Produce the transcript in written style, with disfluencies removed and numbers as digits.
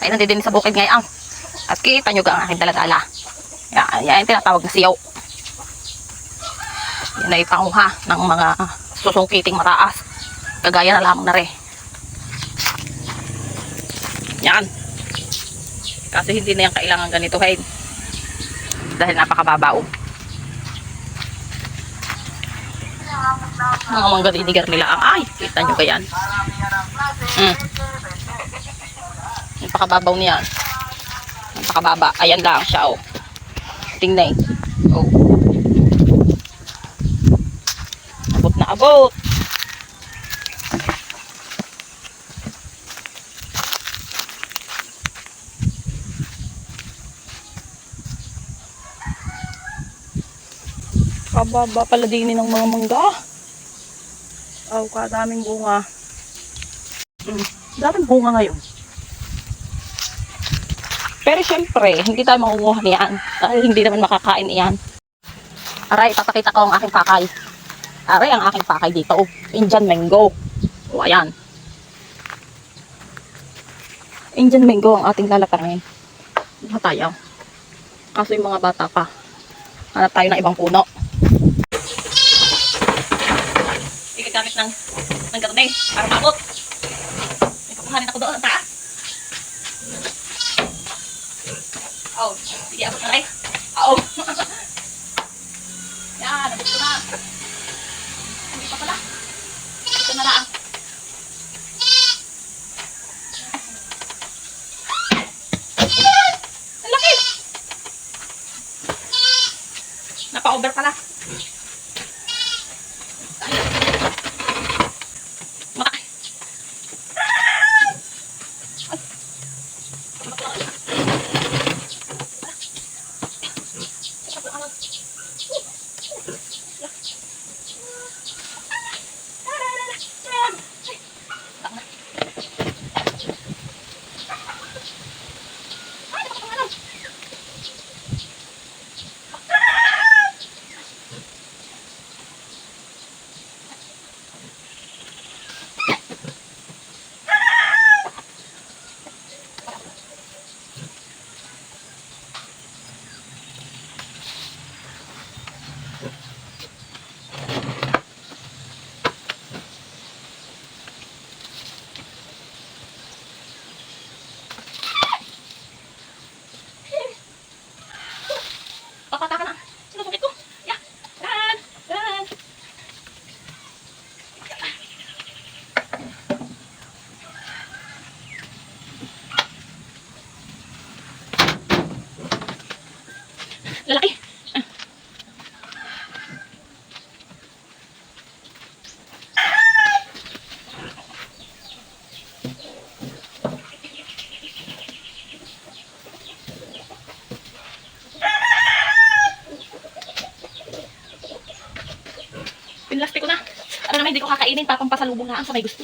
Ay, nandito din sa bukid ngayon. At kita nyo ang aking daladala. Yan yung tinatawag na siyaw. Yan ay panguha ng mga susungkiting mataas. Kagaya na lamang na rin. Yan. Kasi hindi na yan kailangan ganituhin. Dahil napakababaw. Mga manggalinigar nila ang ay. Kita nyo ganyan. Napakababaw niyan. Napakababa. Ayan lang siya, oh. Tingnan. Oh. Abot na abot. Kababa pala din ng mga mangga. Oh, kadaming bunga. Daming bunga ngayon. Pero syempre, hindi tayo makukuha niyan. Dahil hindi naman makakain iyan. Aray, papakita ko ang aking pakay. Aray, ang aking pakay dito. Oh, Indian mango. O, ayan. Indian mango ang ating lalapangin. Ano tayo? Kaso yung mga bata pa. Hanap tayo ng ibang puno. Igagamit ng garne para maabot. May kukuhanin ako doon ang taas. Oh, hindi abot na rin. Oh. Yan, abot ko na. Hindi pa pala. Ito na lang. Ang laki. Napa-over pala. Papata ka na. Sinusungkit ko. Yan. Yan. Yan. Lalaki. Pinlastik ko na. Ano naman hindi ko kakainin, papampasalubong lang sa may gusto.